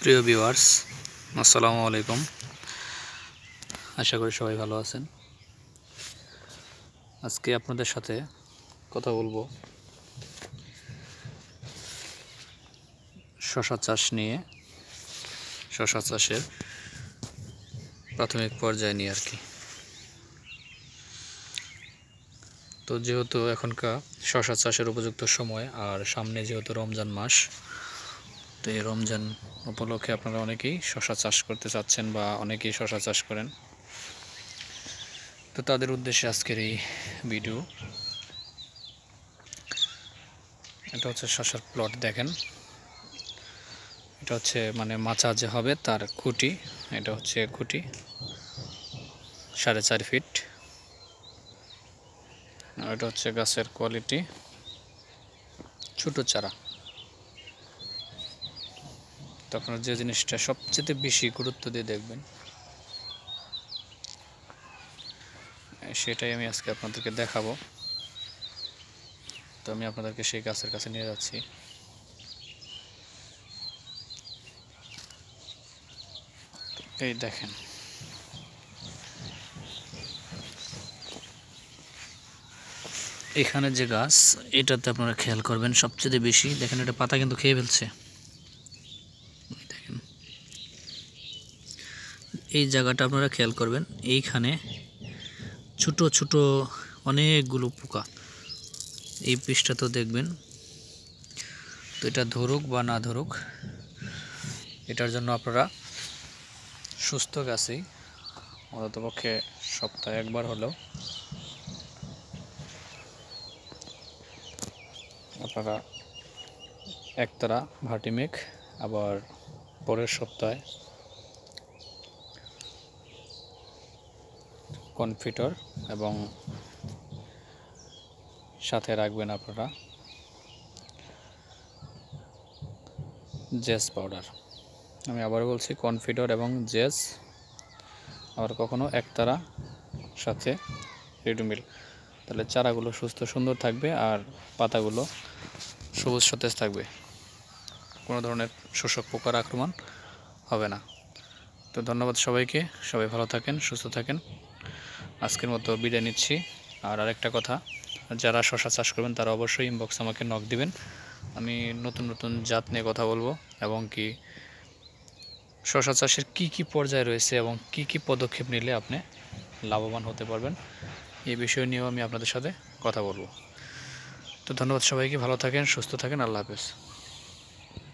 প্রিয় ভিউয়ার্স, আসসালামু আলাইকুম। আশা করি সবাই ভালো আছেন। আজকে আপনাদের সাথে কথা বলবো শশা চাষ নিয়ে, শশা চাষের প্রাথমিক পর্যায় নিয়ে আর কি। তো যেহেতু এখনকার শশা চাষের উপযুক্ত সময়, আর সামনে যেহেতু রমজান মাস, তো এই রমজান উপলক্ষে আপনারা অনেকেই শশা চাষ করতে চাচ্ছেন বা অনেকেই শশা চাষ করেন। তো তাদের উদ্দেশ্যে আজকের এই ভিডিও। এটা হচ্ছে শশার প্লট, দেখেন। এটা হচ্ছে মানে মাচা যে হবে তার খুঁটি, এটা হচ্ছে খুঁটি 4.5 ফিট। আর এটা হচ্ছে গাছের কোয়ালিটি, ছোট চারা। তো আপনারা যে জিনিসটা সবচেয়ে বেশি গুরুত্ব দিয়ে দেখবেন, সেটাই আমি আজকে আপনাদেরকে দেখাবো। তো আমি আপনাদেরকে সেই গাছের কাছে নিয়ে যাচ্ছি। এই দেখেন, এখানে যে গাছ, এটাতে আপনারা খেয়াল করবেন সবচেয়ে বেশি, দেখেন এটা পাতা কিন্তু খেয়ে ফেলছে। দেখেন এই জায়গাটা আপনারা খেয়াল করবেন, এইখানে ছোট ছোট অনেকগুলো পোকা। এই পৃষ্ঠা তো দেখবেন। তো এটা ধরুক বা না ধরুক, এটার জন্য আপনারা সুস্থ গাছেই অন্ততপক্ষে সপ্তাহে একবার হলেও আপনারা একতারা ভার্টিমেক, আবার পরের সপ্তাহে কনফিটর, এবং সাথে রাখবেন আপনারা জেস পাউডার। আমি আবার বলছি, কনফিডর এবং জেস, আবার কখনো একতারা, সাথে রিডুমিল। তাহলে চারাগুলো সুস্থ সুন্দর থাকবে আর পাতাগুলো সবুজ সতেজ থাকবে, কোনো ধরনের শোষক পোকার আক্রমণ হবে না। তো ধন্যবাদ সবাইকে, সবাই ভালো থাকেন, সুস্থ থাকেন। আজকের মতো বিদায় নিচ্ছি। আর আরেকটা কথা, যারা শশা চাষ করবেন তারা অবশ্যই ইনবক্স আমাকে নক দিবেন। আমি নতুন নতুন জাত নিয়ে কথা বলবো, এবং কি শশা চাষের কী কী পর্যায় রয়েছে এবং কী কী পদক্ষেপ নিলে আপনি লাভবান হতে পারবেন, এই বিষয় নিয়েও আমি আপনাদের সাথে কথা বলবো। তো ধন্যবাদ সবাইকে, ভালো থাকেন, সুস্থ থাকেন, আল্লাহ হাফেজ।